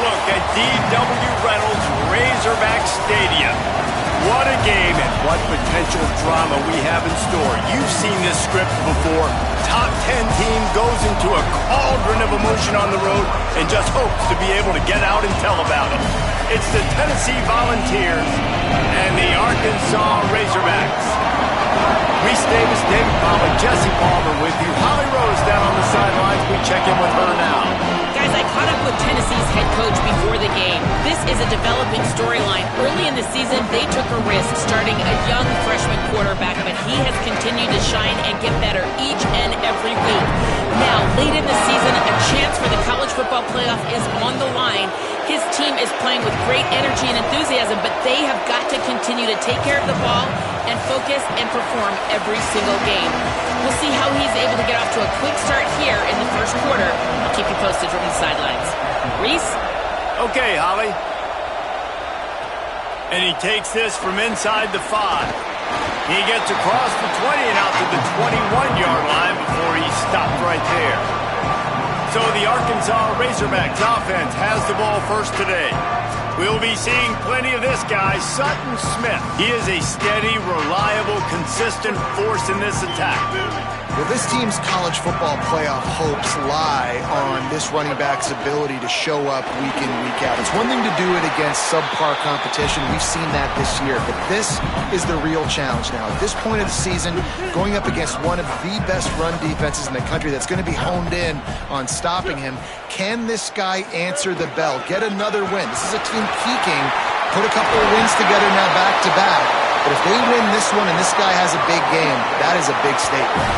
look at D.W. Reynolds Razorback Stadium. What a game and what potential drama we have in store. You've seen this script before. Top 10 team goes into a cauldron of emotion on the road and just hopes to be able to get out and tell about it. It's the Tennessee Volunteers and the Arkansas Razorbacks. Reese Davis, David Palmer, Jesse Palmer with you. Holly Rose down on the sidelines. We check in with her now. Guys, I caught up with Tennessee's head coach before the game. This is a developing storyline. Early in the season, they took a risk starting a young freshman quarterback, but he has continued to shine and get better each and every week. Now, late in the season, a chance for the college football playoff is on the line. His team is playing with great energy and enthusiasm, but they have got to continue to take care of the ball and focus and perform every single game. We'll see how he's able to get off to a quick start here in the first quarter. I'll keep you posted from the sidelines. Reese? Okay, Holly. And he takes this from inside the 5. He gets across the 20 and out to the 21-yard line before he stopped right there. So the Arkansas Razorbacks offense has the ball first today. We'll be seeing plenty of this guy, Sutton Smith. He is a steady, reliable, consistent force in this attack. Well, this team's college football playoff hopes lie on this running back's ability to show up week in, week out. It's one thing to do it against subpar competition. We've seen that this year. But this is the real challenge now. At this point of the season, going up against one of the best run defenses in the country that's going to be honed in on stopping him, can this guy answer the bell? Get another win. This is a team peaking, put a couple of wins together now back-to-back. But if they win this one and this guy has a big game, that is a big statement.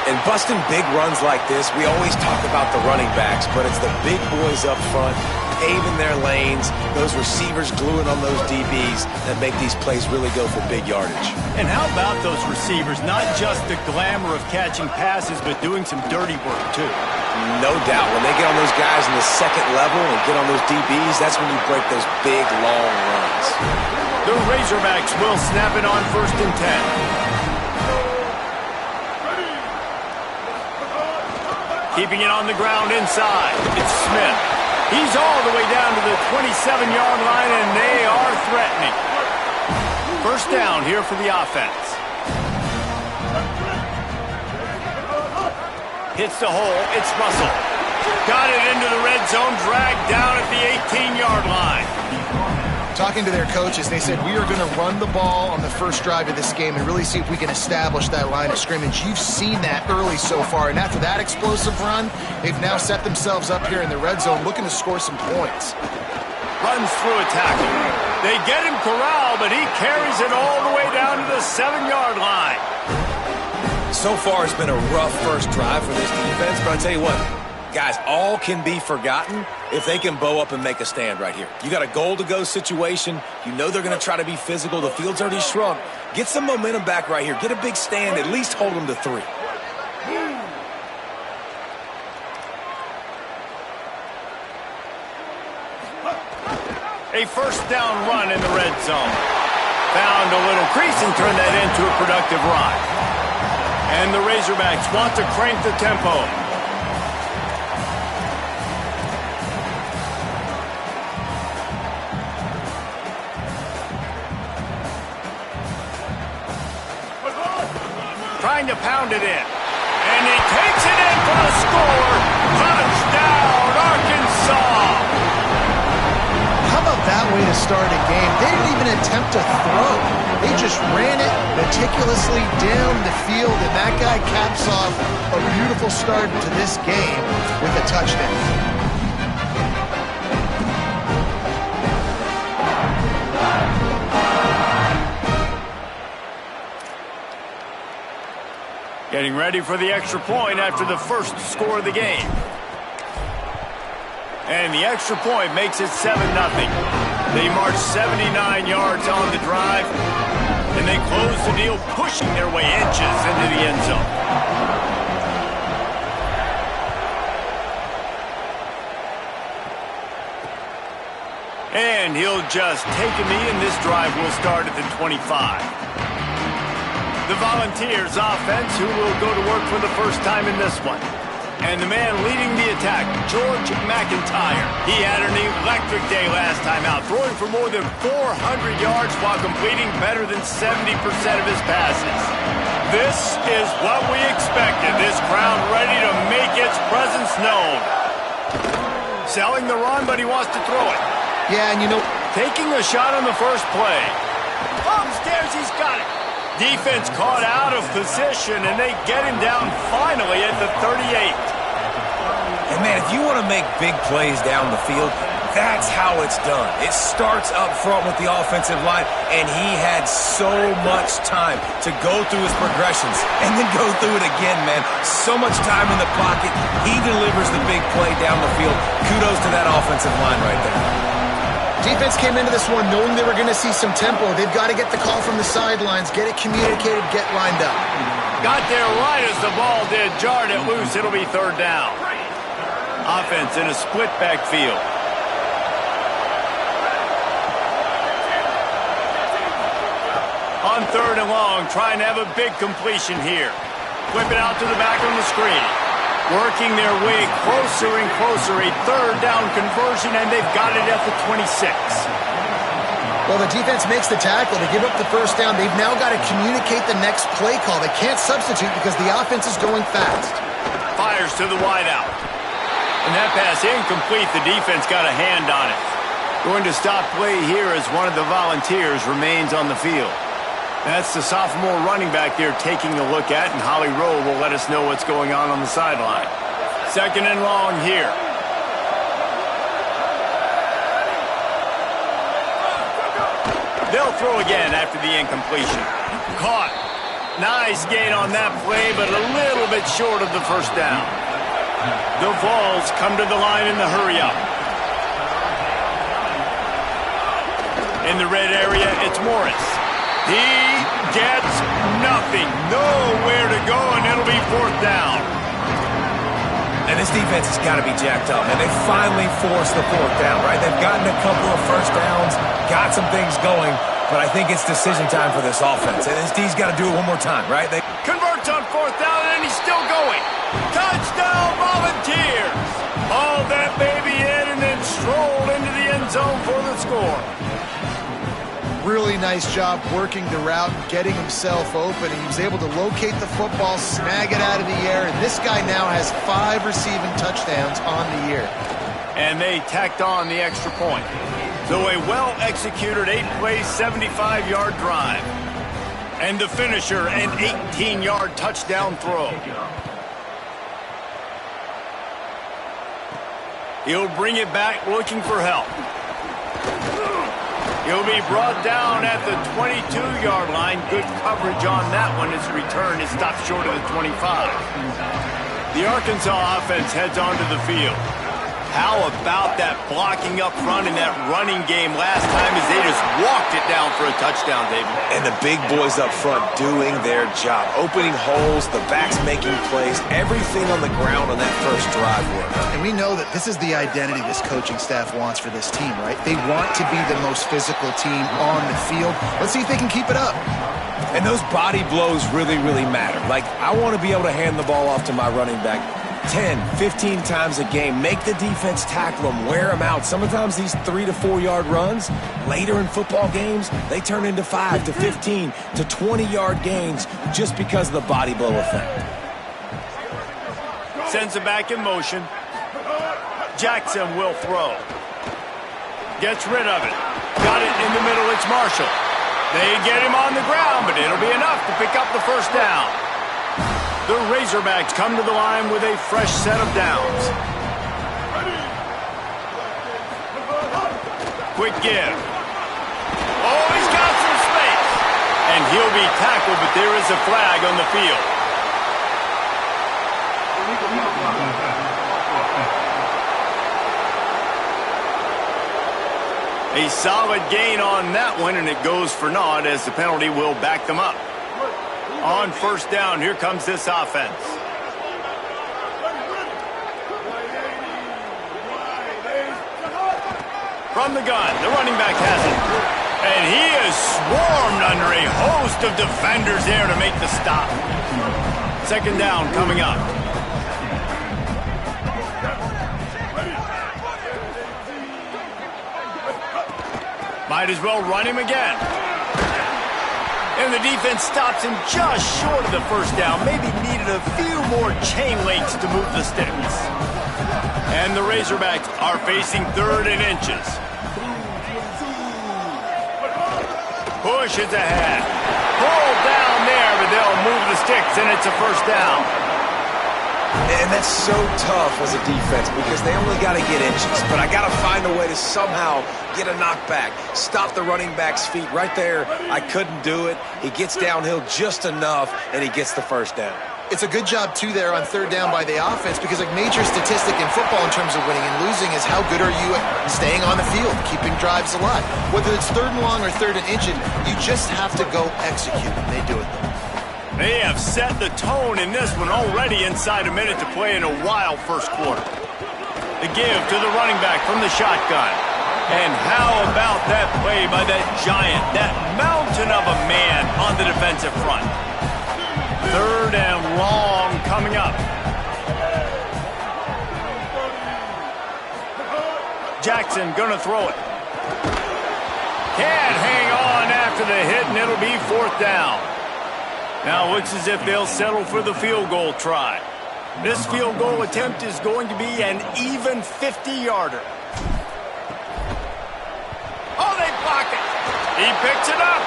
And busting big runs like this, we always talk about the running backs, but it's the big boys up front, paving their lanes, those receivers gluing on those DBs that make these plays really go for big yardage. And how about those receivers? Not just the glamour of catching passes, but doing some dirty work, too. No doubt. When they get on those guys in the second level and get on those DBs, that's when you break those big, long runs. The Razorbacks will snap it on 1st and 10. Keeping it on the ground inside. It's Smith. He's all the way down to the 27-yard line, and they are threatening. First down here for the offense. Hits the hole. It's Russell. Got it into the red zone, dragged down at the 18-yard line. Talking to their coaches, they said, we are going to run the ball on the first drive of this game and really see if we can establish that line of scrimmage. You've seen that early so far, and after that explosive run, they've now set themselves up here in the red zone looking to score some points. Runs through a tackle. They get him corralled, but he carries it all the way down to the 7-yard line. So far, it's been a rough first drive for this defense, but I'll tell you what, guys, all can be forgotten if they can bow up and make a stand right here. You got a goal-to-go situation. You know they're going to try to be physical. The field's already shrunk. Get some momentum back right here. Get a big stand. At least hold them to 3. A first down run in the red zone. Found a little crease and turned that into a productive run. And the Razorbacks want to crank the tempo. Trying to pound it in. And he takes it in for the score. Touchdown, Arkansas. How about that way to start a game? They didn't even attempt to throw. They just ran it meticulously down the field, and that guy caps off a beautiful start to this game with a touchdown. Getting ready for the extra point after the first score of the game. And the extra point makes it 7-0. They march 79 yards on the drive, and they close the deal, pushing their way inches into the end zone. And he'll just take a knee, and this drive will start at the 25. The Volunteers offense, who will go to work for the first time in this one. And the man leading the attack, George McIntyre. He had an electric day last time out, throwing for more than 400 yards while completing better than 70% of his passes. This is what we expected. This crowd ready to make its presence known. Selling the run, but he wants to throw it. Yeah, and you know, taking a shot on the first play. Upstairs, he's got it. Defense caught out of position, and they get him down finally at the 38. And, man, if you want to make big plays down the field, that's how it's done. It starts up front with the offensive line, and he had so much time to go through his progressions and then go through it again, man. So much time in the pocket. He delivers the big play down the field. Kudos to that offensive line right there. Defense came into this one knowing they were going to see some tempo. They've got to get the call from the sidelines, get it communicated, get lined up. Got there right as the ball did. Jarred it loose. It'll be third down. Offense in a split backfield. On third and long, trying to have a big completion here. Whip it out to the back on the screen. Working their way closer and closer. A third down conversion, and they've got it at the 26. Well, the defense makes the tackle. They give up the first down. They've now got to communicate the next play call. They can't substitute because the offense is going fast. Fires to the wideout. And that pass incomplete. The defense got a hand on it. Going to stop play here as one of the Volunteers remains on the field. That's the sophomore running back there taking a look at, and Holly Rowe will let us know what's going on the sideline. Second and long here. They'll throw again after the incompletion. Caught. Nice gain on that play, but a little bit short of the first down. The Vols come to the line in the hurry-up. In the red area, it's Morris. He gets nothing. Nowhere to go, and it'll be fourth down. And this defense has got to be jacked up, and they finally forced the fourth down, right? They've gotten a couple of first downs, got some things going, but I think it's decision time for this offense. And this D's got to do it one more time, right? They converts on fourth down, and he's still going. Touchdown, Volunteers! Hauled that baby in and then strolled into the end zone for the score. Really nice job working the route, getting himself open. He was able to locate the football, snag it out of the air, and this guy now has 5 receiving touchdowns on the year. And they tacked on the extra point. So a well-executed 8-play, 75-yard drive. And the finisher, an 18-yard touchdown throw. He'll bring it back looking for help. He'll be brought down at the 22-yard line. Good coverage on that one. His return is stopped short of the 25. The Arkansas offense heads onto the field. How about that blocking up front in that running game last time as they just walked it down for a touchdown, David? And the big boys up front doing their job. Opening holes, the backs making plays, everything on the ground on that first drive work. And we know that this is the identity this coaching staff wants for this team, right? They want to be the most physical team on the field. Let's see if they can keep it up. And those body blows really, really matter. Like, I want to be able to hand the ball off to my running back 10, 15 times a game. Make the defense tackle them, wear them out. Sometimes these 3 to 4 yard runs, later in football games, they turn into 5 to 15 to 20 yard gains just because of the body blow effect. Sends it back in motion. Jackson will throw. Gets rid of it. Got it in the middle. It's Marshall. They get him on the ground, but it'll be enough to pick up the first down. The Razorbacks come to the line with a fresh set of downs. Quick give. Oh, he's got some space. And he'll be tackled, but there is a flag on the field. A solid gain on that one, and it goes for naught as the penalty will back them up. On first down, here comes this offense. From the gun, the running back has it. And he is swarmed under a host of defenders there to make the stop. Second down coming up. Might as well run him again. And the defense stops him just short of the first down. Maybe needed a few more chain links to move the sticks. And the Razorbacks are facing 3rd and inches. Push is ahead. Pull down there, but they'll move the sticks, and it's a first down. And that's so tough as a defense because they only got to get inches. But I got to find a way to somehow get a knockback, stop the running back's feet right there. I couldn't do it. He gets downhill just enough, and he gets the first down. It's a good job, too, there on 3rd down by the offense because a major statistic in football in terms of winning and losing is how good are you at staying on the field, keeping drives alive. Whether it's 3rd and long or 3rd and inches, you just have to go execute. They do it, though. They have set the tone in this one already inside a minute to play in a wild first quarter. The give to the running back from the shotgun. And how about that play by that giant, that mountain of a man on the defensive front? 3rd and long coming up. Jackson gonna throw it. Can't hang on after the hit, and it'll be 4th down. Now it looks as if they'll settle for the field goal try. This field goal attempt is going to be an even 50-yarder. Oh, they block it. He picks it up.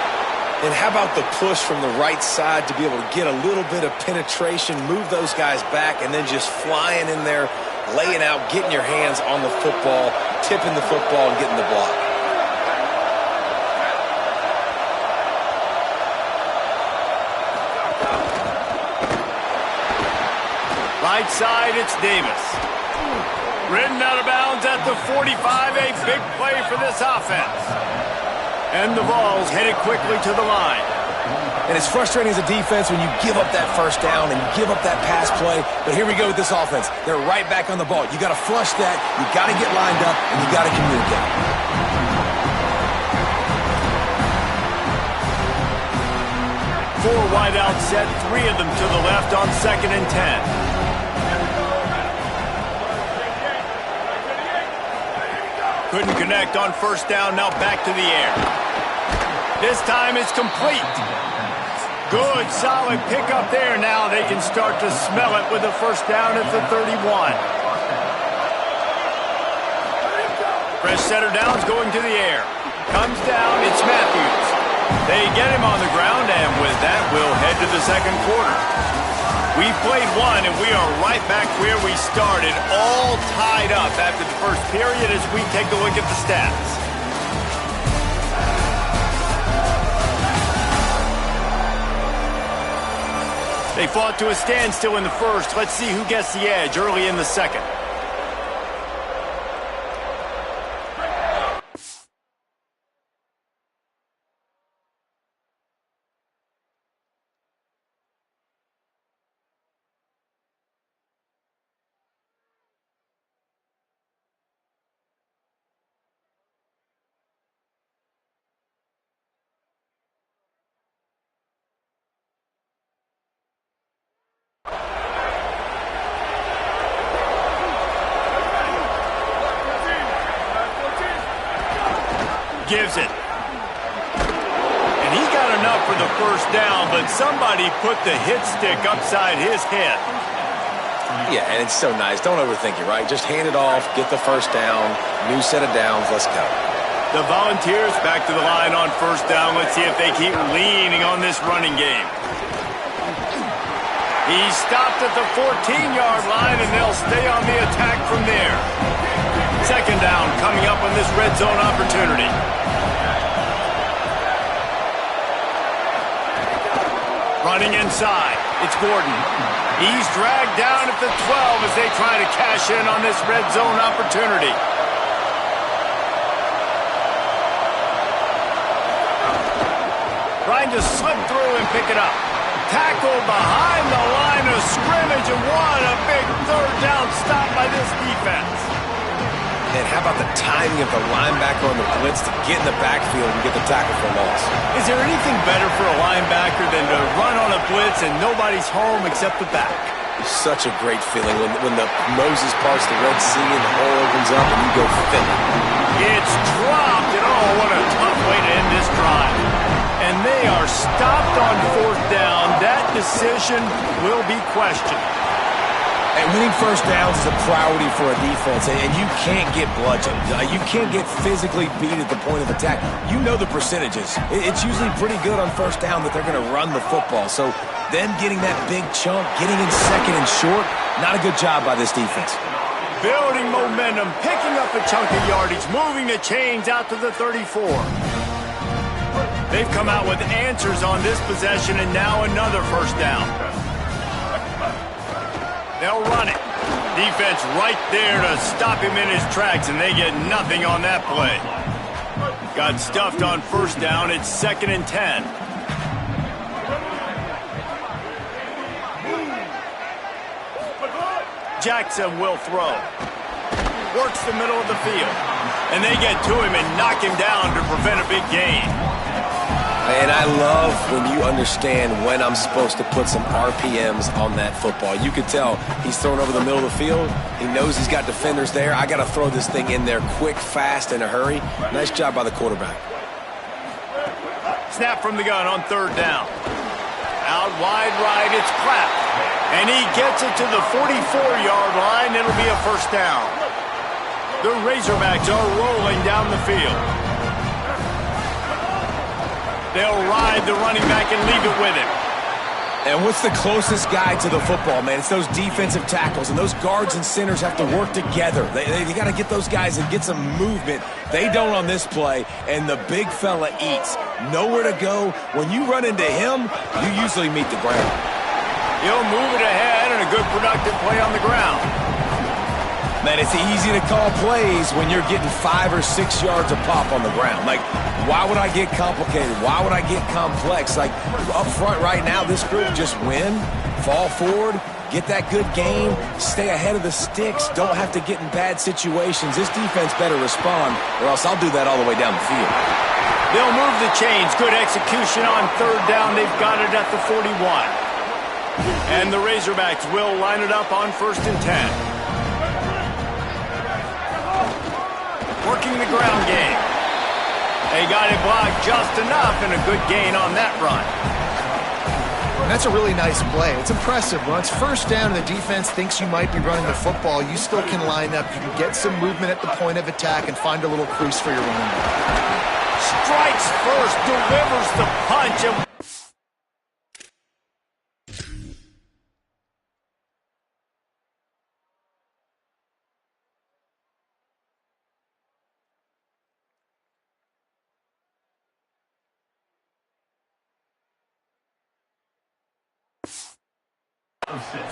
And how about the push from the right side to be able to get a little bit of penetration, move those guys back, and then just flying in there, laying out, getting your hands on the football, tipping the football, and getting the block. Right side, it's Davis. Ridden out of bounds at the 45, a big play for this offense. And the ball's headed quickly to the line. And it's frustrating as a defense when you give up that first down and you give up that pass play. But here we go with this offense. They're right back on the ball. You got to flush that, you got to get lined up, and you got to communicate. 4 wide out set, 3 of them to the left on 2nd and 10. Couldn't connect on first down, now back to the air. This time it's complete. Good, solid pickup there. Now they can start to smell it with a first down at the 31. Fresh setter down's going to the air. Comes down, it's Matthews. They get him on the ground, and with that, we'll head to the second quarter. We've played one, and we are right back where we started, all tied up after the first period as we take a look at the stats. They fought to a standstill in the first. Let's see who gets the edge early in the second. Gives it. And he got enough for the first down, but somebody put the hit stick upside his head. Yeah, and it's so nice. Don't overthink it, right? Just hand it off, get the first down, new set of downs, let's go. The Volunteers back to the line on first down. Let's see if they keep leaning on this running game. He stopped at the 14-yard line, and they'll stay on the attack from there. Second down coming up on this red zone opportunity. Running inside, it's Gordon. He's dragged down at the 12 as they try to cash in on this red zone opportunity. Trying to slip through and pick it up. Tackled behind the line of scrimmage, and what a big third down stop by this defense. And how about the timing of the linebacker on the blitz to get in the backfield and get the tackle for loss? Is there anything better for a linebacker than to run on a blitz and nobody's home except the back? Such a great feeling when the Moses parts the Red Sea and the hole opens up and you go fill it. It's dropped, and oh, what a tough way to end this drive. And they are stopped on fourth down. That decision will be questioned. And winning first downs is a priority for a defense, and you can't get bludgeoned. You can't get physically beat at the point of attack. You know the percentages. It's usually pretty good on first down that they're going to run the football. So them getting that big chunk, getting in second and short, not a good job by this defense. Building momentum, picking up a chunk of yardage, moving the chains out to the 34. They've come out with answers on this possession, and now another first down. They'll run it. Defense right there to stop him in his tracks, and they get nothing on that play. Got stuffed on first down. It's 2nd and 10. Jackson will throw. Works the middle of the field. And they get to him and knock him down to prevent a big gain. And I love when you understand when I'm supposed to put some RPMs on that football. You could tell he's throwing over the middle of the field. He knows he's got defenders there. I got to throw this thing in there quick, fast, in a hurry. Nice job by the quarterback. Snap from the gun on 3rd down. Out wide right, it's Pratt. And he gets it to the 44-yard line. It'll be a first down. The Razorbacks are rolling down the field. They'll ride the running back and leave it with him. And what's the closest guy to the football, man? It's those defensive tackles, and those guards and centers have to work together. They got to get those guys and get some movement. They don't on this play, and the big fella eats. Nowhere to go. When you run into him, you usually meet the ground. He'll move it ahead, and a good productive play on the ground. Man, it's easy to call plays when you're getting 5 or 6 yards a pop on the ground. Like, why would I get complicated? Why would I get complex? Like, up front right now, this group just win, fall forward, get that good game, stay ahead of the sticks, don't have to get in bad situations. This defense better respond, or else I'll do that all the way down the field. They'll move the chains. Good execution on 3rd down. They've got it at the 41. And the Razorbacks will line it up on 1st and 10. Working the ground game. They got it blocked just enough, and a good gain on that run. And that's a really nice play. It's impressive. When it's 1st down and the defense thinks you might be running the football, you still can line up. You can get some movement at the point of attack and find a little crease for your running back. Strikes first, delivers the punch. And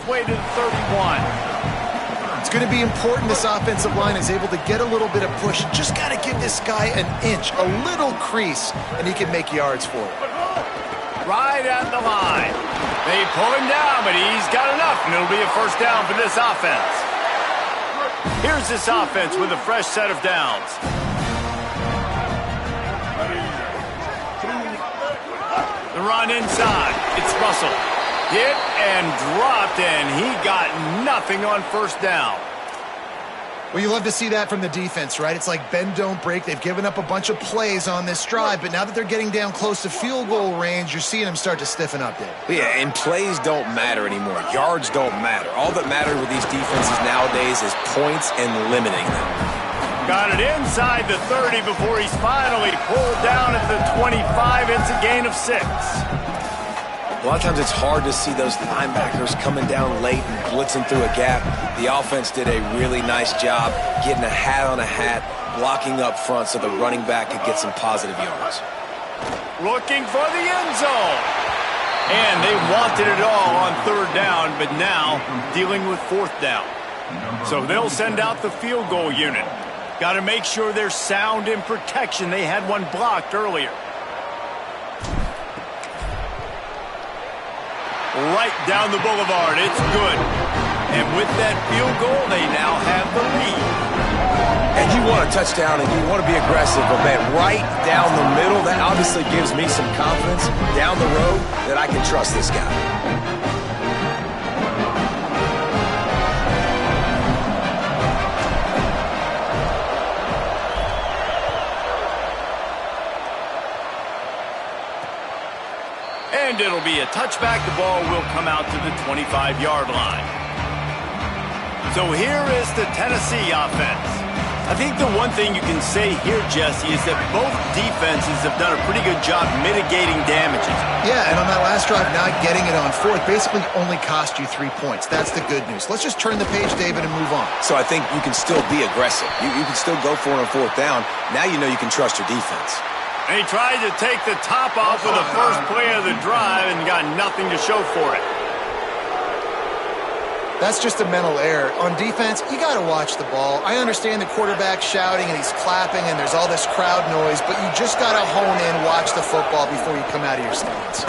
way to the 31. It's going to be important this offensive line is able to get a little bit of push. Just got to give this guy an inch, a little crease, and he can make yards for it. Right at the line. They pull him down, but he's got enough, and it'll be a first down for this offense. Here's this offense with a fresh set of downs. The run inside. It's Russell. Hit and dropped, and he got nothing on first down. Well, you love to see that from the defense, right? It's like bend, don't break. They've given up a bunch of plays on this drive, but now that they're getting down close to field goal range, you're seeing them start to stiffen up there. Yeah, and plays don't matter anymore. Yards don't matter. All that matters with these defenses nowadays is points and limiting them. Got it inside the 30 before he's finally pulled down at the 25. It's a gain of 6. A lot of times it's hard to see those linebackers coming down late and blitzing through a gap. The offense did a really nice job getting a hat on a hat, blocking up front so the running back could get some positive yards. Looking for the end zone. And they wanted it all on 3rd down, but now dealing with 4th down. So they'll send out the field goal unit. Got to make sure they're sound in protection. They had one blocked earlier. Right down the boulevard. It's good. And with that field goal, they now have the lead. And you want a touchdown and you want to be aggressive, but man, right down the middle, that obviously gives me some confidence down the road that I can trust this guy. And it'll be a touchback. The ball will come out to the 25-yard line. So here is the Tennessee offense. I think the one thing you can say here, Jesse, is that both defenses have done a pretty good job mitigating damages. Yeah, and on that last drive, not getting it on fourth basically only cost you 3 points. That's the good news. Let's just turn the page, David, and move on. So I think you can still be aggressive. You can still go for it on fourth down. Now you know you can trust your defense. And he tried to take the top off with the first play of the drive and got nothing to show for it. That's just a mental error. On defense, you got to watch the ball. I understand the quarterback shouting and he's clapping and there's all this crowd noise, but you just got to hone in, watch the football before you come out of your stance.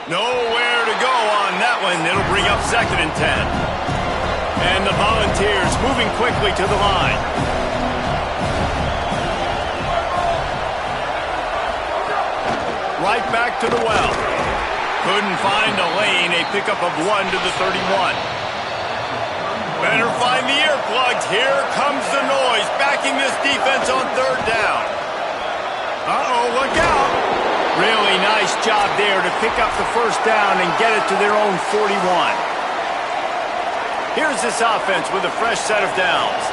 Nowhere to go on that one. It'll bring up 2nd and 10. And the Volunteers moving quickly to the line. Right back to the well. Couldn't find a lane. A pickup of 1 to the 31. Better find the earplugs. Here comes the noise. Backing this defense on 3rd down. Uh-oh, look out. Really nice job there to pick up the first down and get it to their own 41. Here's this offense with a fresh set of downs.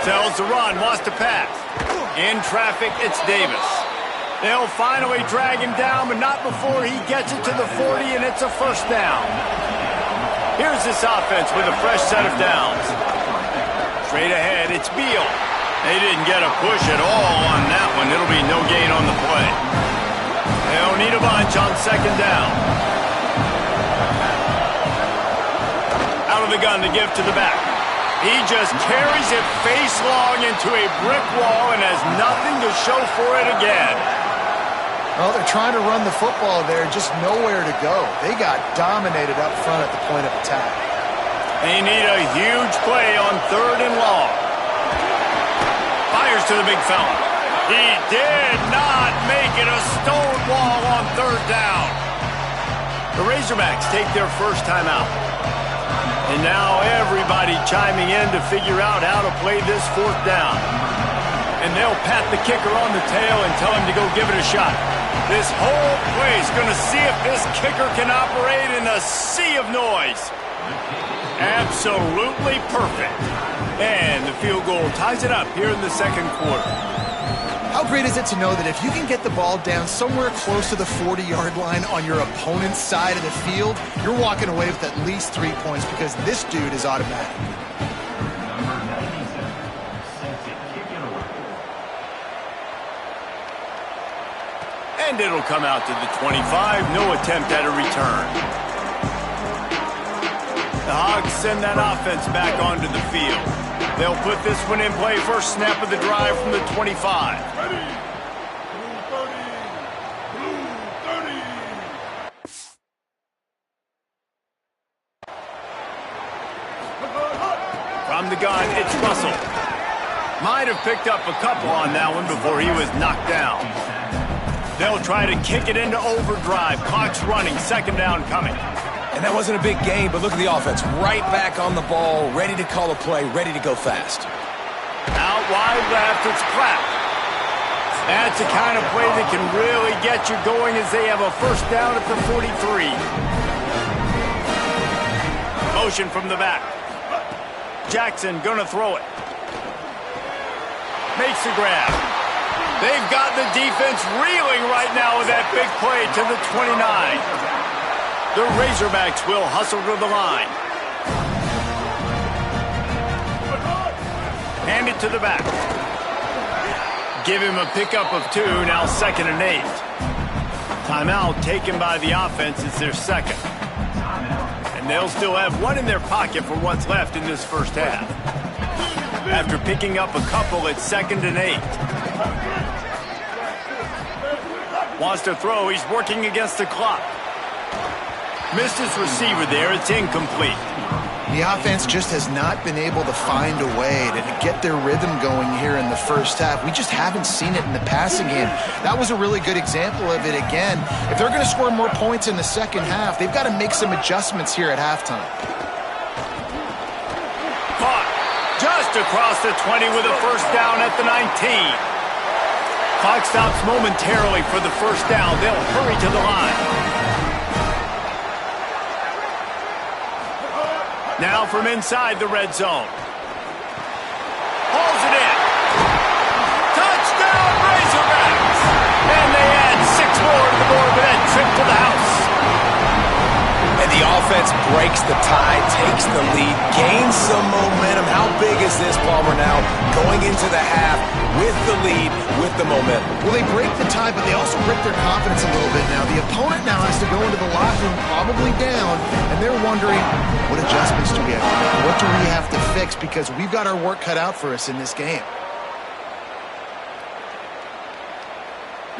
Tells the run, wants to pass. In traffic, it's Davis. They'll finally drag him down, but not before he gets it to the 40, and it's a first down. Here's this offense with a fresh set of downs. Straight ahead, it's Beal. They didn't get a push at all on that one. It'll be no gain on the play. They'll need a bunch on 2nd down. Out of the gun to give to the back. He just carries it face long into a brick wall and has nothing to show for it again. Well, they're trying to run the football there, just nowhere to go. They got dominated up front at the point of attack. They need a huge play on 3rd and long. Fires to the big fella. He did not make it. A stone wall on 3rd down. The Razorbacks take their first time out. And now everybody chiming in to figure out how to play this 4th down. And they'll pat the kicker on the tail and tell him to go give it a shot. This whole place going to see if this kicker can operate in a sea of noise. Absolutely perfect. And the field goal ties it up here in the 2nd quarter. How great is it to know that if you can get the ball down somewhere close to the 40-yard line on your opponent's side of the field, you're walking away with at least 3 points because this dude is automatic. And it'll come out to the 25. No attempt at a return. The Hogs send that offense back onto the field. They'll put this one in play. First snap of the drive from the 25. From the gun, it's Russell. Might have picked up a couple on that one before he was knocked down. They'll try to kick it into overdrive. Clock's running. 2nd down coming. And that wasn't a big game, but look at the offense. Right back on the ball, ready to call a play, ready to go fast. Out wide left, it's Clapp. That's the kind of play that can really get you going as they have a first down at the 43. Motion from the back. Jackson gonna throw it. Makes the grab. They've got the defense reeling right now with that big play to the 29. The Razorbacks will hustle to the line. Hand it to the back. Give him a pickup of 2, now 2nd and 8. Timeout taken by the offense. It's their 2nd. And they'll still have 1 in their pocket for what's left in this first half. After picking up a couple, it's 2nd and 8. Wants to throw. He's working against the clock. Missed his receiver there. It's incomplete. The offense just has not been able to find a way to get their rhythm going here in the first half. We just haven't seen it in the passing game. That was a really good example of it again. If they're going to score more points in the second half, they've got to make some adjustments here at halftime. Caught just across the 20 with a first down at the 19. Clock stops momentarily for the first down. They'll hurry to the line. Now from inside the red zone. Hauls it in. Touchdown, Razorbacks! And they add 6 more to the board with that trip to the house. And the offense breaks the tie, takes the lead, gains some momentum. How big is this, Palmer, now? Going into the half with the lead, with the momentum. Well, they break the tie, but they also break their confidence a little bit now. The opponent now has to go into the locker room probably down, and they're wondering, what adjustments do we have to make? What do we have to fix? Because we've got our work cut out for us in this game.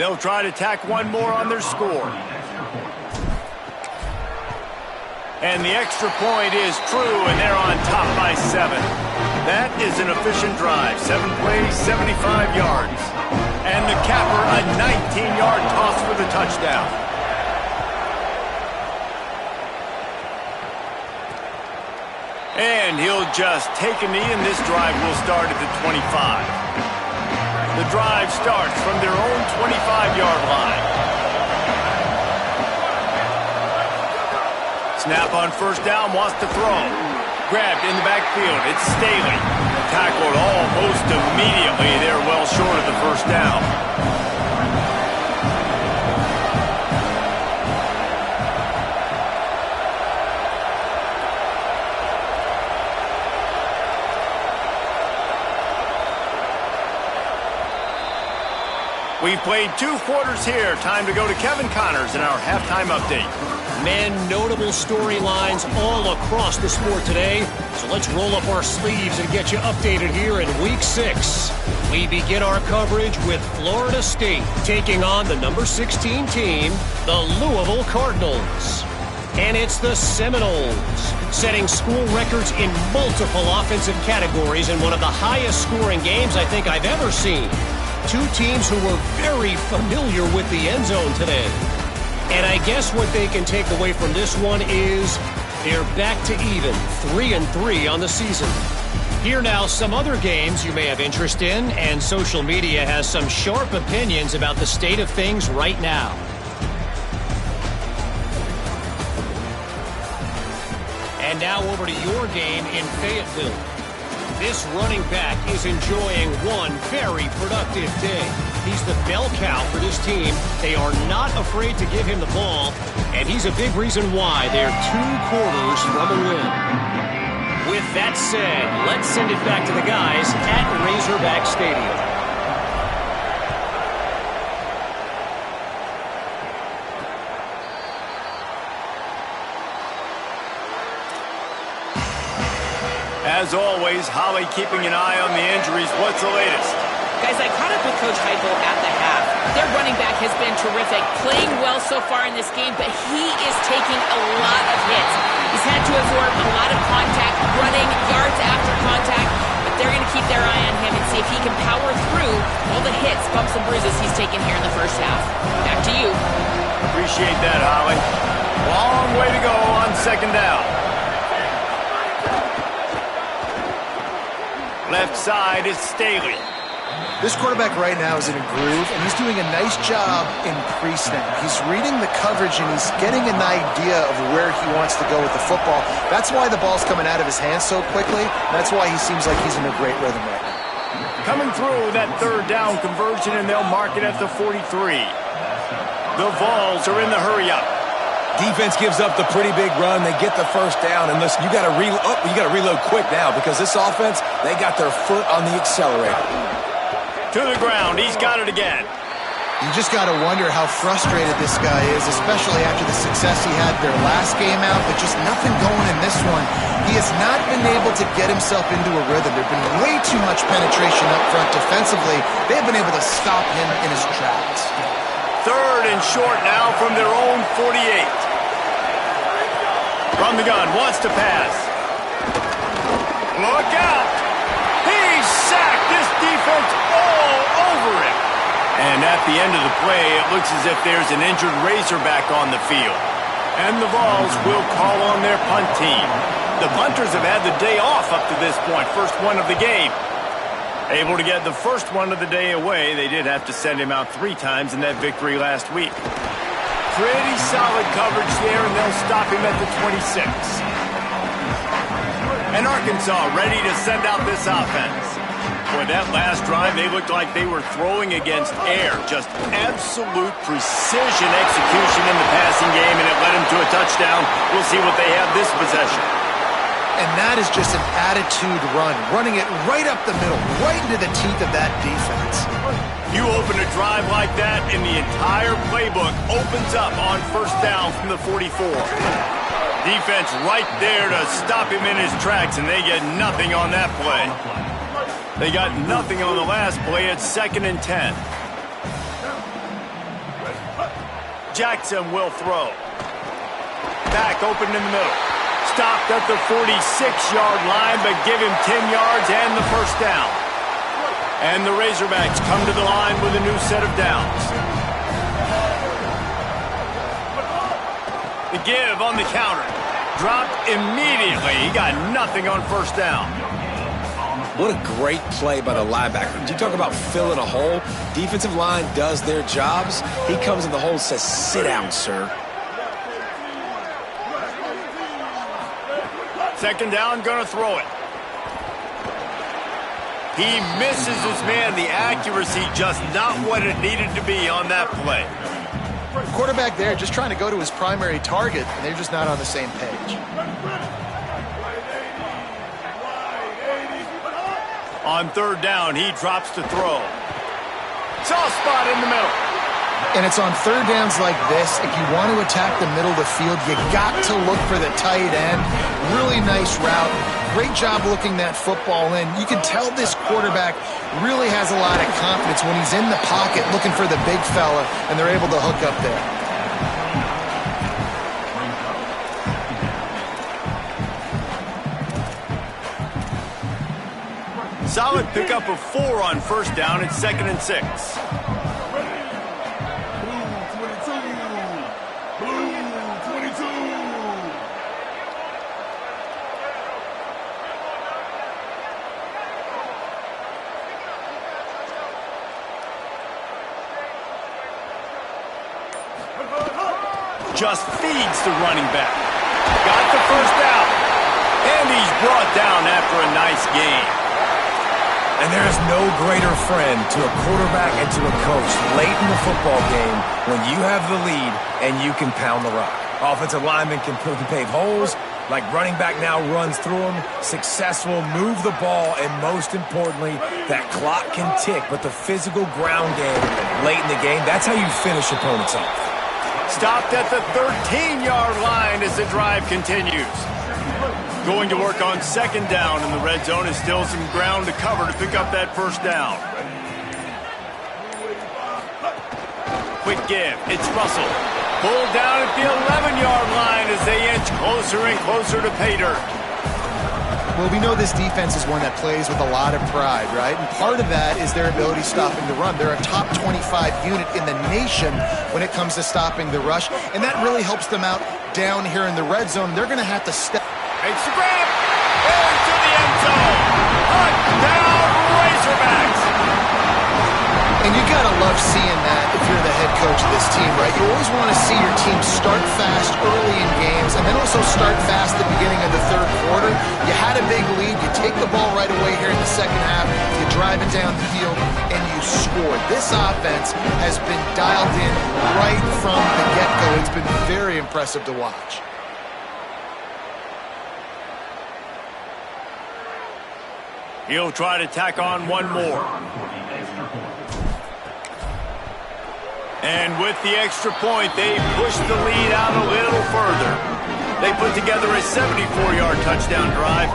They'll try to tack one more on their score. And the extra point is true, and they're on top by 7. That is an efficient drive. 7 plays, 75 yards. And the capper, a 19-yard toss for the touchdown. And he'll just take a knee, and this drive will start at the 25. The drive starts from their own 25-yard line. Snap on first down, wants to throw. Grabbed in the backfield, it's Staley. Tackled almost immediately. They're well short of the first down. We've played 2 quarters here. Time to go to Kevin Connors in our halftime update. Men, notable storylines all across the sport today. So let's roll up our sleeves and get you updated here in Week 6. We begin our coverage with Florida State taking on the number 16 team, the Louisville Cardinals. And it's the Seminoles, setting school records in multiple offensive categories in one of the highest scoring games I think I've ever seen. 2 teams who were very familiar with the end zone today. And I guess what they can take away from this one is they're back to even, 3-3 on the season. Here now, some other games you may have interest in, and social media has some sharp opinions about the state of things right now. And now over to your game in Fayetteville. This running back is enjoying one very productive day. He's the bell cow for this team. They are not afraid to give him the ball, and he's a big reason why they're 2 quarters from a win. With that said, let's send it back to the guys at Razorback Stadium. As always, Holly keeping an eye on the injuries. What's the latest? Guys, I caught up with Coach Heupel at the half. Their running back has been terrific, playing well so far in this game, but he is taking a lot of hits. He's had to absorb a lot of contact, running yards after contact, but they're going to keep their eye on him and see if he can power through all the hits, bumps, and bruises he's taken here in the first half. Back to you. Appreciate that, Holly. Long way to go on second down. Left side is Staley. This quarterback right now is in a groove, and he's doing a nice job in pre-snap. He's reading the coverage, and he's getting an idea of where he wants to go with the football. That's why the ball's coming out of his hands so quickly. That's why he seems like he's in a great rhythm right now. Coming through that third down conversion, and they'll mark it at the 43. The Vols are in the hurry-up. Defense gives up the pretty big run. They get the first down. And listen, you got to reload quick now because this offense, they got their foot on the accelerator. To the ground. He's got it again. You just got to wonder how frustrated this guy is, especially after the success he had their last game out, but just nothing going in this one. He has not been able to get himself into a rhythm. There's been way too much penetration up front defensively. They've been able to stop him in his tracks. Third and short now from their own 48. From the gun, wants to pass. Look out! He's sacked. This defense all over him. And at the end of the play, it looks as if there's an injured Razorback on the field. And the Vols will call on their punt team. The punters have had the day off up to this point, first one of the game. Able to get the first one of the day away. They did have to send him out 3 times in that victory last week. Pretty solid coverage there, and they'll stop him at the 26. And Arkansas ready to send out this offense. Boy, that last drive, they looked like they were throwing against air. Just absolute precision execution in the passing game, and it led them to a touchdown. We'll see what they have this possession. And that is just an attitude run, running it right up the middle, right into the teeth of that defense. You open a drive like that, and the entire playbook opens up on first down from the 44. Defense right there to stop him in his tracks, and they get nothing on that play. They got nothing on the last play. It's 2nd and 10. Jackson will throw. Back open in the middle. Stopped at the 46-yard line, but give him 10 yards and the first down. And the Razorbacks come to the line with a new set of downs. The give on the counter. Dropped immediately. He got nothing on first down. What a great play by the linebacker. You talk about filling a hole. Defensive line does their jobs. He comes in the hole and says, "Sit down, sir." 2nd down, gonna throw it. He misses his man. The accuracy just not what it needed to be on that play. Quarterback there just trying to go to his primary target, and they're just not on the same page. On 3rd down, he drops to throw. Soft spot in the middle. And it's on 3rd downs like this, if you want to attack the middle of the field, you got to look for the tight end. Really nice route. Great job looking that football in. You can tell this quarterback really has a lot of confidence when he's in the pocket looking for the big fella, and they're able to hook up there. Solid pickup of 4 on first down. It's 2nd and 6. Just feeds the running back. Got the first down. And he's brought down after a nice gain. And there is no greater friend to a quarterback and to a coach late in the football game when you have the lead and you can pound the rock. Offensive linemen can pave holes, like running back now runs through them. Successful, move the ball, and most importantly, that clock can tick. But the physical ground game late in the game, that's how you finish opponents off. Stopped at the 13-yard line as the drive continues. Going to work on 2nd down in the red zone, and still some ground to cover to pick up that first down. Quick give. It's Russell. Pulled down at the 11-yard line as they inch closer and closer to pay dirt. Well, we know this defense is one that plays with a lot of pride, right? And part of that is their ability stopping the run. They're a top 25 unit in the nation when it comes to stopping the rush, and that really helps them out down here in the red zone. They're going to have to step. Makes the grab. Into the end zone. Touchdown, Razorbacks. And you got to love seeing that if you're the head coach of this team, right? You always want to see your team start fast early in games and then also start fast at the beginning of the 3rd quarter. You had a big lead. You take the ball right away here in the 2nd half. You drive it down the field, and you score. This offense has been dialed in right from the get-go. It's been very impressive to watch. He'll try to tack on one more. And with the extra point, they push the lead out a little further. They put together a 74-yard touchdown drive,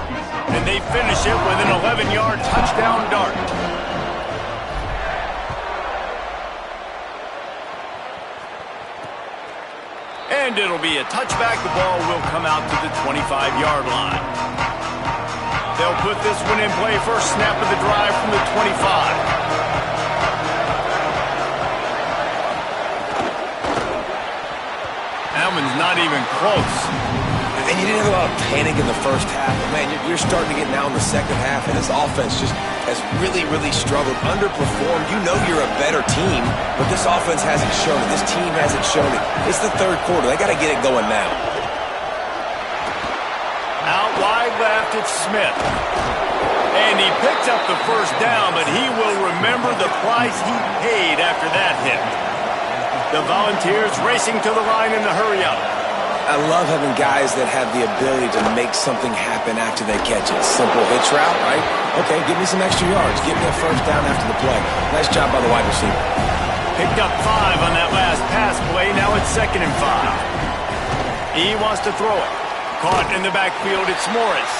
and they finish it with an 11-yard touchdown dart. And it'll be a touchback. The ball will come out to the 25-yard line. They'll put this one in play. First snap of the drive from the 25. That one's not even close. And you didn't have a lot of panic in the first half. But, man, you're starting to get now in the second half, and this offense just has really, really struggled, underperformed. You know you're a better team, but this offense hasn't shown it. This team hasn't shown it. It's the third quarter. They got to get it going now. Out wide left, it's Smith. And he picks up the first down, but he will remember the price he paid after that hit. The Volunteers racing to the line in the hurry-up. I love having guys that have the ability to make something happen after they catch it. Simple hitch route, right? Okay, give me some extra yards. Give me a first down after the play. Nice job by the wide receiver. Picked up 5 on that last pass play. Now it's 2nd and 5. He wants to throw it. Caught in the backfield, it's Morris.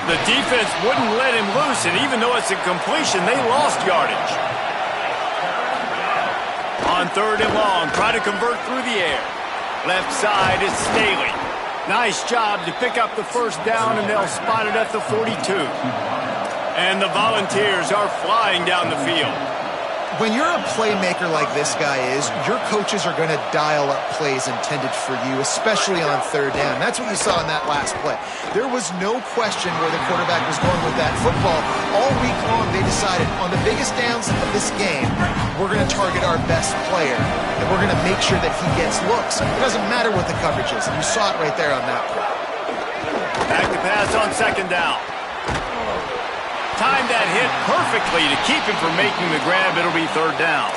The defense wouldn't let him loose, and even though it's a completion, they lost yardage. On 3rd and long, try to convert through the air. Left side is Staley. Nice job to pick up the first down, and they'll spot it at the 42. And the Volunteers are flying down the field. When you're a playmaker like this guy is, your coaches are going to dial up plays intended for you, especially on 3rd down. That's what you saw in that last play. There was no question where the quarterback was going with that football. All week long, they decided on the biggest downs of this game, we're going to target our best player, and we're going to make sure that he gets looks. It doesn't matter what the coverage is. You saw it right there on that play. Back to pass on 2nd down. Timed that hit perfectly to keep him from making the grab. It'll be 3rd down.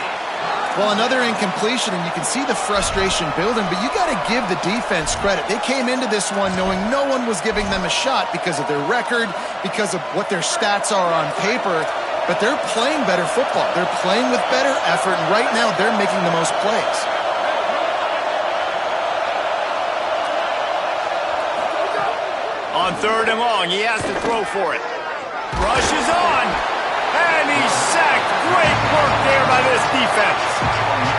Well, another incompletion, and you can see the frustration building, but you got to give the defense credit. They came into this one knowing no one was giving them a shot because of their record, because of what their stats are on paper, but they're playing better football. They're playing with better effort, and right now they're making the most plays. On 3rd and long, he has to throw for it. Rushes on, and he's sacked. Great work there by this defense.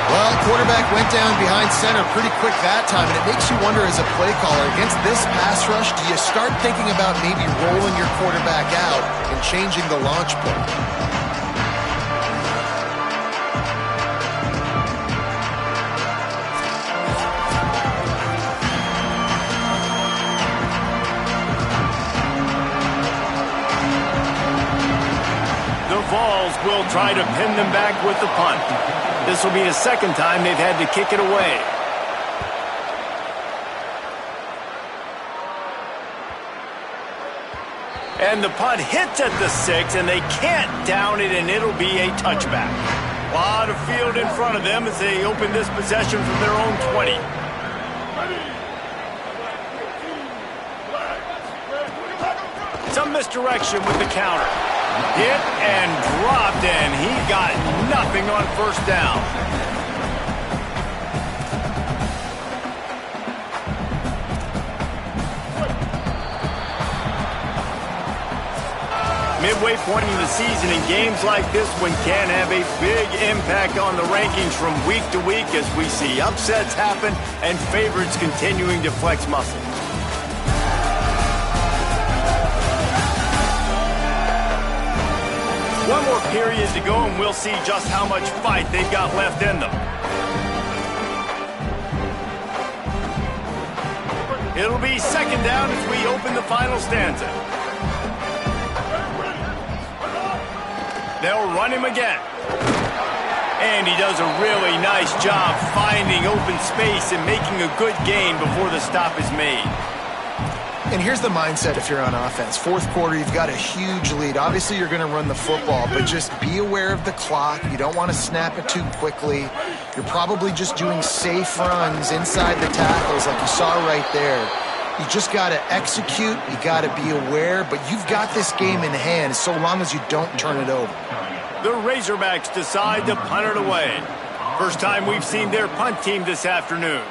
Well, quarterback went down behind center pretty quick that time, and it makes you wonder as a play caller, against this pass rush, do you start thinking about maybe rolling your quarterback out and changing the launch point? Vols will try to pin them back with the punt. This will be the 2nd time they've had to kick it away. And the punt hits at the 6, and they can't down it, and it'll be a touchback. A lot of field in front of them as they open this possession from their own 20. Some misdirection with the counter. Hit and dropped, and he got nothing on 1st down. Midway point in the season, in games like this one can have a big impact on the rankings from week to week as we see upsets happen and favorites continuing to flex muscle. One more period to go, and we'll see just how much fight they've got left in them. It'll be 2nd down as we open the final stanza. They'll run him again. And he does a really nice job finding open space and making a good gain before the stop is made. And here's the mindset if you're on offense. 4th quarter, you've got a huge lead. Obviously, you're going to run the football, but just be aware of the clock. You don't want to snap it too quickly. You're probably just doing safe runs inside the tackles like you saw right there. You just got to execute. You got to be aware, but you've got this game in hand so long as you don't turn it over. The Razorbacks decide to punt it away. First time we've seen their punt team this afternoon.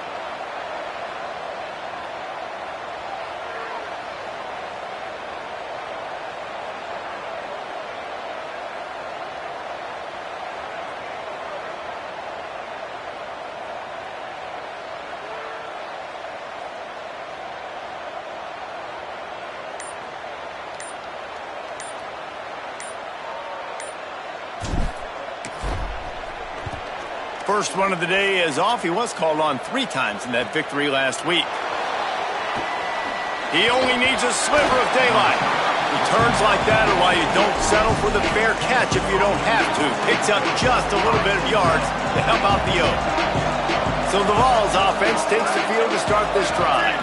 First one of the day is off. He was called on 3 times in that victory last week. He only needs a sliver of daylight. Returns like that are why you don't settle for the fair catch if you don't have to. Picks up just a little bit of yards to help out the Oak. So the Vols offense takes the field to start this drive.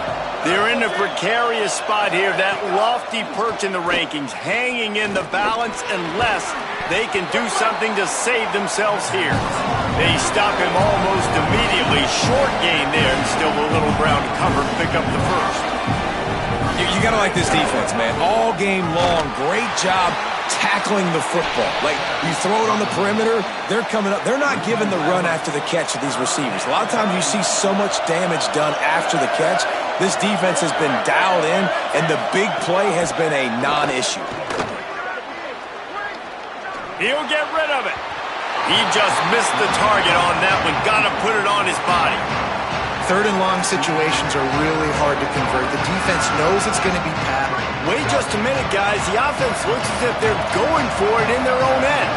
They're in a precarious spot here, that lofty perch in the rankings, hanging in the balance unless they can do something to save themselves here. They stop him almost immediately. Short gain there, and still a little ground to cover to pick up the first. You got to like this defense, man. All game long, great job tackling the football. Like, you throw it on the perimeter, they're coming up. They're not giving the run after the catch to these receivers. A lot of times you see so much damage done after the catch. This defense has been dialed in, and the big play has been a non-issue. He'll get rid of it. He just missed the target on that one. Got to put it on his body. Third and long situations are really hard to convert. The defense knows it's going to be pat. Wait just a minute, guys. The offense looks as if they're going for it in their own end.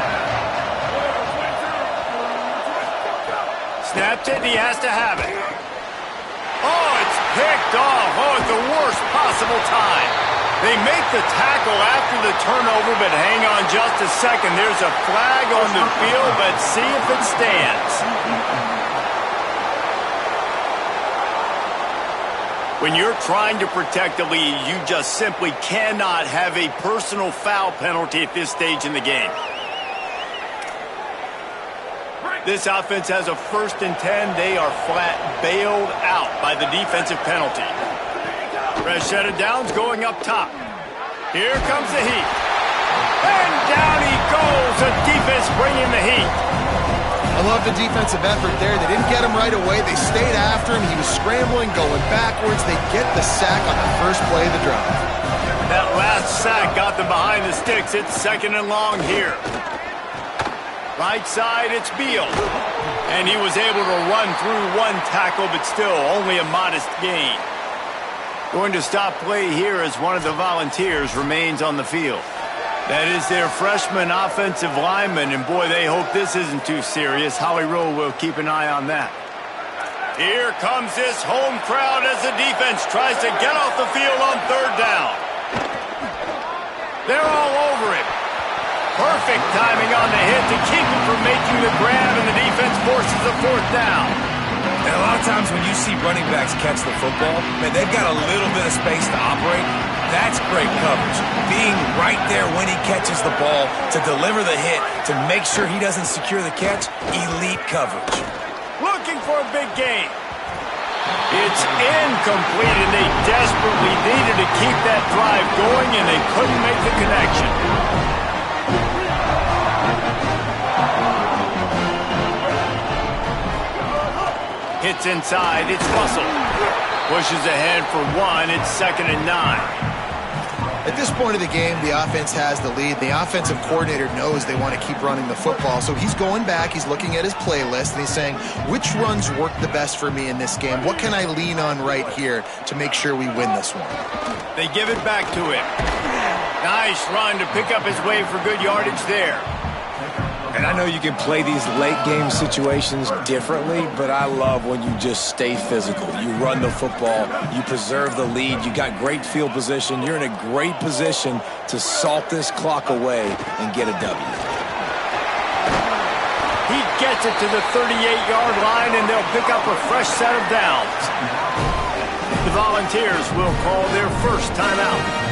Snapped it, and he has to have it. Oh, it's picked off. Oh, at the worst possible time. They make the tackle after the turnover, but hang on just a second. There's a flag on the field. Let's see if it stands. When you're trying to protect the lead, you just simply cannot have a personal foul penalty at this stage in the game. This offense has a 1st and 10. They are flat bailed out by the defensive penalty. Fresh set of downs going up top. Here comes the heat. And down he goes. The defense bringing the heat. I love the defensive effort there. They didn't get him right away. They stayed after him. He was scrambling, going backwards. They get the sack on the first play of the drive. That last sack got them behind the sticks. It's 2nd and long here. Right side, it's Beal. And he was able to run through one tackle, but still only a modest gain. Going to stop play here as one of the Volunteers remains on the field. That is their freshman offensive lineman, and boy, they hope this isn't too serious. Holly Rowe will keep an eye on that. Here comes this home crowd as the defense tries to get off the field on 3rd down. They're all over him. Perfect timing on the hit to keep him from making the grab, and the defense forces a 4th down. And a lot of times when you see running backs catch the football, man, they've got a little bit of space to operate. That's great coverage. Being right there when he catches the ball to deliver the hit, to make sure he doesn't secure the catch, elite coverage. Looking for a big gain. It's incomplete, and they desperately needed to keep that drive going, and they couldn't make the connection. Hits inside, it's Russell. Pushes ahead for 1, it's 2nd and 9. At this point of the game, the offense has the lead. The offensive coordinator knows they want to keep running the football, so he's going back, he's looking at his playlist, and he's saying, which runs work the best for me in this game? What can I lean on right here to make sure we win this one? They give it back to him. Nice run to pick up his way for good yardage there. And I know you can play these late-game situations differently, but I love when you just stay physical. You run the football, you preserve the lead, you got great field position, you're in a great position to salt this clock away and get a W. He gets it to the 38-yard line, and they'll pick up a fresh set of downs. The Volunteers will call their first timeout.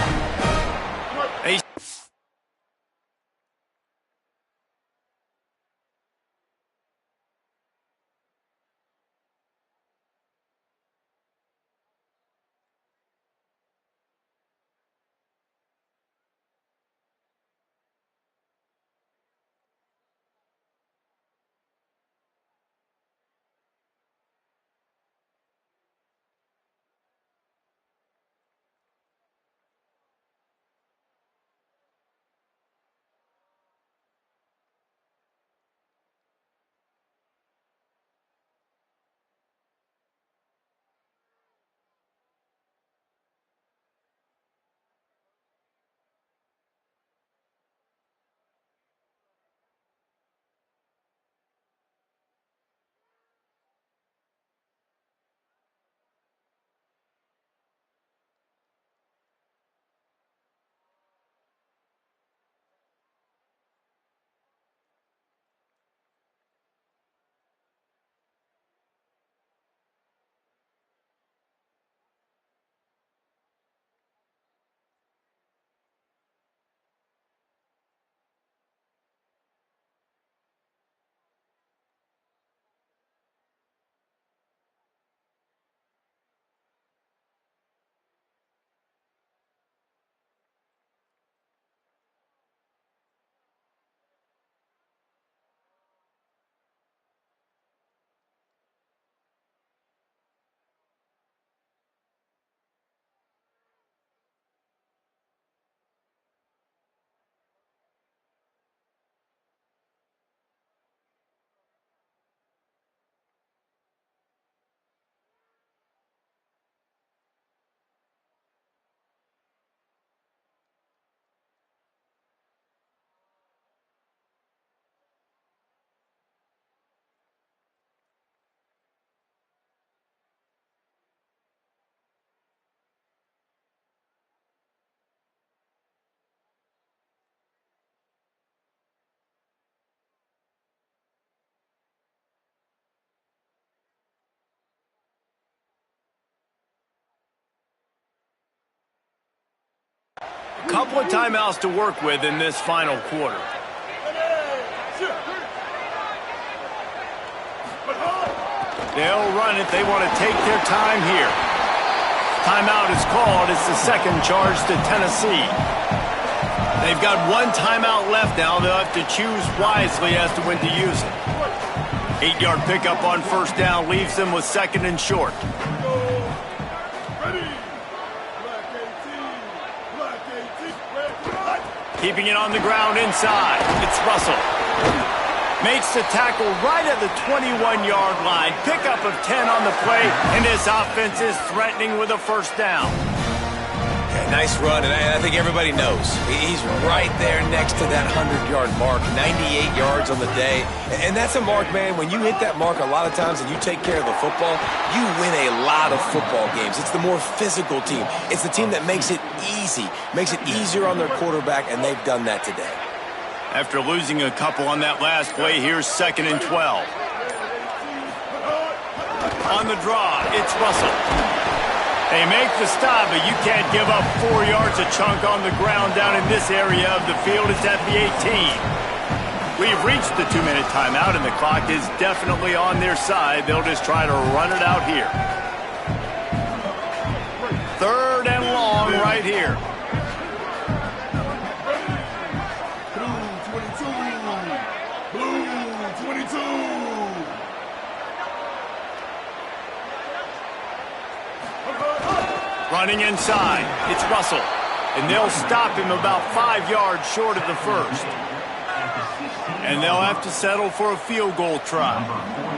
couple of timeouts to work with in this final quarter. They'll run it. They want to take their time here. Timeout is called. It's the second charge to Tennessee. They've got one timeout left now. They'll have to choose wisely as to when to use it. 8-yard pickup on first down leaves them with second and short. Keeping it on the ground inside. It's Russell. Makes the tackle right at the 21-yard line. Pickup of 10 on the play, and this offense is threatening with a first down. Okay, nice run, and I think everybody knows. He's right there next to that 100-yard mark, 98 yards on the day. And that's a mark, man, when you hit that mark a lot of times and you take care of the football, you win a lot of football games. It's the more physical team. It's the team that makes it easy, makes it easier on their quarterback, and they've done that today. After losing a couple on that last play, here's second and 12. On the draw, it's Russell. They make the stop, but you can't give up 4 yards a chunk on the ground down in this area of the field. It's at the 18. We've reached the 2-minute timeout, and the clock is definitely on their side. They'll just try to run it out here. Third and long right here. Running inside, it's Russell. And they'll stop him about 5 yards short of the first. And they'll have to settle for a field goal try.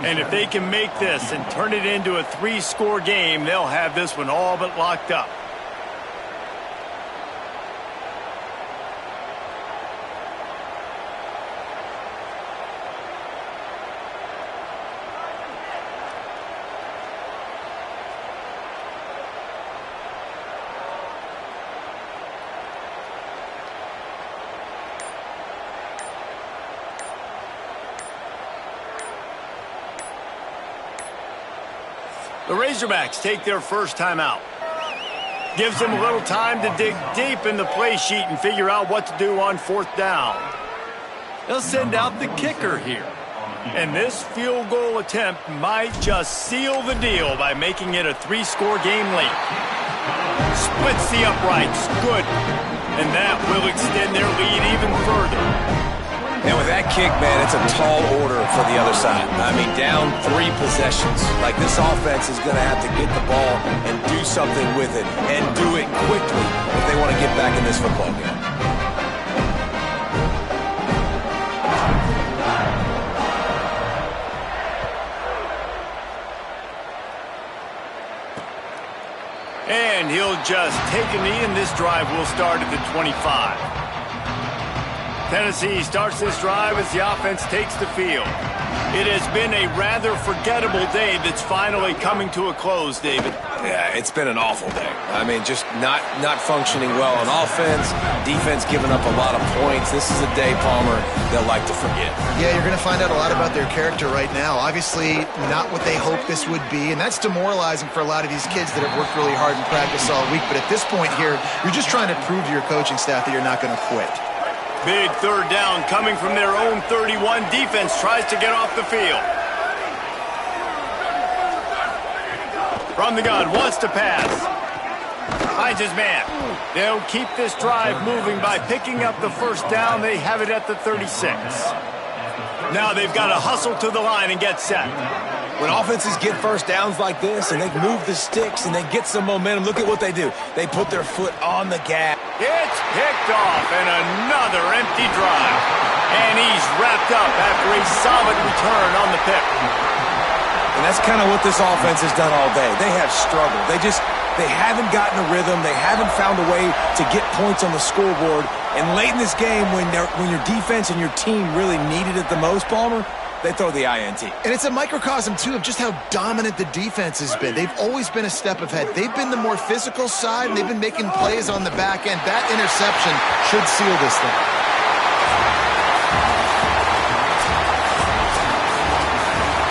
And if they can make this and turn it into a 3-score game, they'll have this one all but locked up. The Razorbacks take their first time out. Gives them a little time to dig deep in the play sheet and figure out what to do on fourth down. They'll send out the kicker here. And this field goal attempt might just seal the deal by making it a 3-score game late. Splits the uprights. Good. And that will extend their lead even further. And with that kick, man, it's a tall order for the other side. I mean, down 3 possessions. Like, this offense is going to have to get the ball and do something with it, and do it quickly if they want to get back in this football game. And he'll just take a knee, and this drive will start at the 25. Tennessee starts this drive as the offense takes the field. It has been a rather forgettable day that's finally coming to a close, David. Yeah, it's been an awful day. I mean, just not functioning well on offense, defense giving up a lot of points. This is a day, Palmer, they'll like to forget. Yeah, you're going to find out a lot about their character right now. Obviously, not what they hoped this would be, and that's demoralizing for a lot of these kids that have worked really hard in practice all week. But at this point here, you're just trying to prove to your coaching staff that you're not going to quit. Big third down coming from their own 31. Defense tries to get off the field. From the gun, wants to pass. Finds his man. They'll keep this drive moving by picking up the first down. They have it at the 36. Now they've got to hustle to the line and get set. When offenses get first downs like this and they move the sticks and they get some momentum, look at what they do. They put their foot on the gas. It's picked off, and another empty drive. And he's wrapped up after a solid return on the pick. And that's kind of what this offense has done all day. They have struggled. They haven't gotten a rhythm. They haven't found a way to get points on the scoreboard. And late in this game, when your defense and your team really needed it the most, Palmer, they throw the INT. And it's a microcosm, too, of just how dominant the defense has been. They've always been a step ahead. They've been the more physical side, and they've been making plays on the back end. That interception should seal this thing.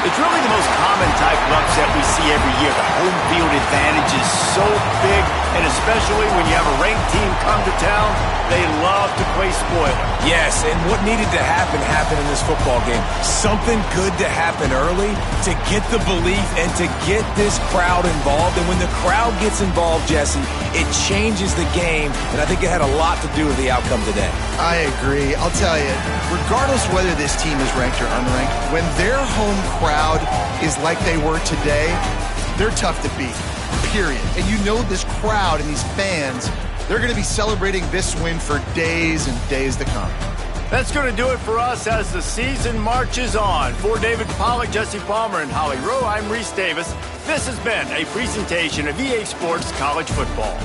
It's really the most common type of upset we see every year. The home field advantage is so big, and especially when you have a ranked team come to town, they love to play spoiler. Yes, and what needed to happen happened in this football game. Something good to happen early to get the belief and to get this crowd involved. And when the crowd gets involved, Jesse, it changes the game, and I think it had a lot to do with the outcome today. I agree. I'll tell you, regardless whether this team is ranked or unranked, when their home crowd is like they were today, they're tough to beat, period. And you know this crowd and these fans, they're going to be celebrating this win for days and days to come. That's going to do it for us as the season marches on. For David Pollack, Jesse Palmer, and Holly Rowe, I'm Reese Davis. This has been a presentation of EA Sports College Football.